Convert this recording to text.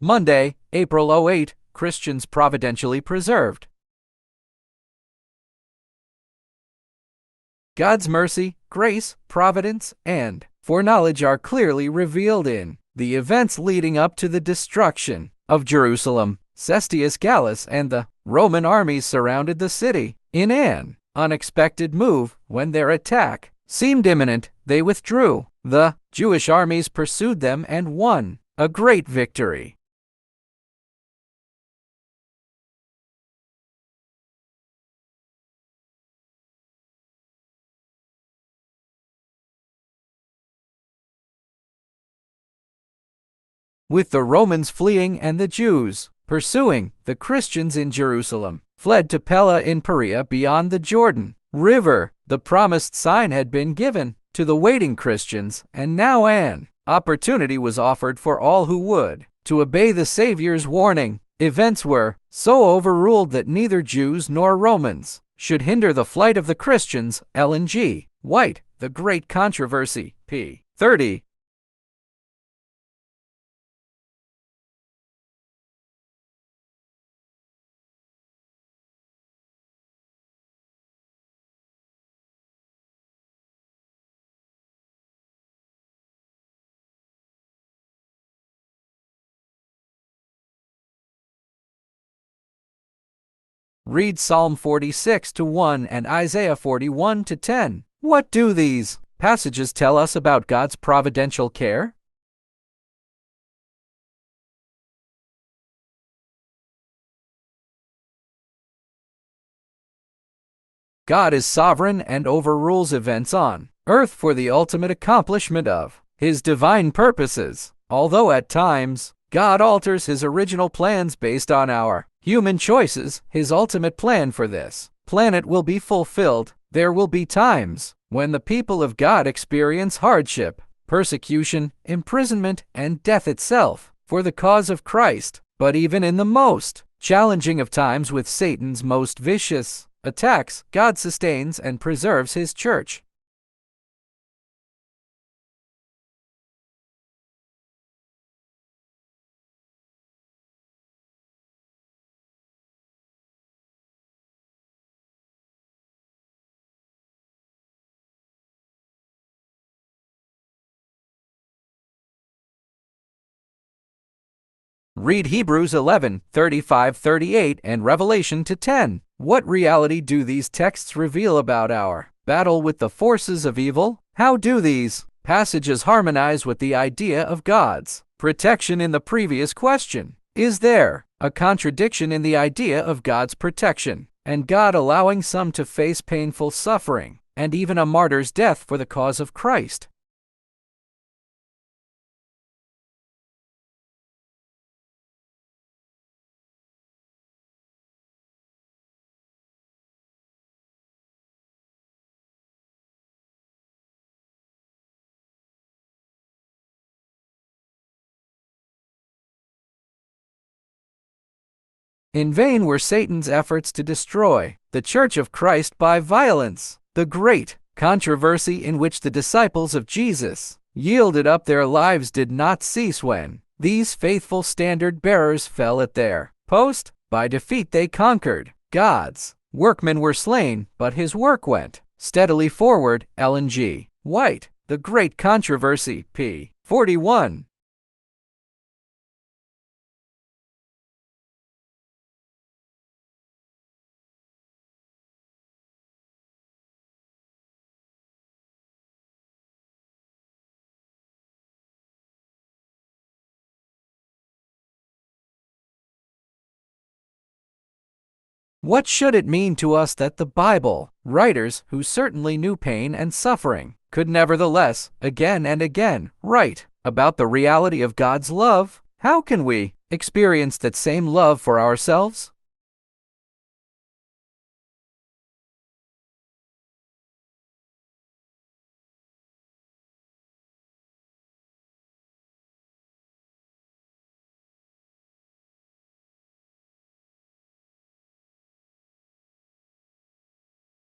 Monday, April 08, Christians providentially preserved. God's mercy, grace, providence, and foreknowledge are clearly revealed in the events leading up to the destruction of Jerusalem. Cestius Gallus and the Roman armies surrounded the city. In an unexpected move, when their attack seemed imminent, they withdrew. The Jewish armies pursued them and won a great victory. With the Romans fleeing and the Jews pursuing, the Christians in Jerusalem fled to Pella in Perea beyond the Jordan River. The promised sign had been given to the waiting Christians, and now an opportunity was offered for all who would to obey the Savior's warning. Events were so overruled that neither Jews nor Romans should hinder the flight of the Christians. Ellen G. White, The Great Controversy, p. 30. Read Psalm 46:1 and Isaiah 41:10. What do these passages tell us about God's providential care? God is sovereign and overrules events on earth for the ultimate accomplishment of His divine purposes. Although at times God alters His original plans based on our human choices, His ultimate plan for this planet will be fulfilled. There will be times when the people of God experience hardship, persecution, imprisonment, and death itself for the cause of Christ. But even in the most challenging of times, with Satan's most vicious attacks, God sustains and preserves His church. Read Hebrews 11:35-38 and Revelation 10. What reality do these texts reveal about our battle with the forces of evil? How do these passages harmonize with the idea of God's protection in the previous question? Is there a contradiction in the idea of God's protection and God allowing some to face painful suffering and even a martyr's death for the cause of Christ? In vain were Satan's efforts to destroy the Church of Christ by violence. The great controversy in which the disciples of Jesus yielded up their lives did not cease when these faithful standard-bearers fell at their post. By defeat they conquered. God's workmen were slain, but His work went steadily forward. Ellen G. White, The Great Controversy, p. 41. What should it mean to us that the Bible writers, who certainly knew pain and suffering, could nevertheless, again and again, write about the reality of God's love? How can we experience that same love for ourselves?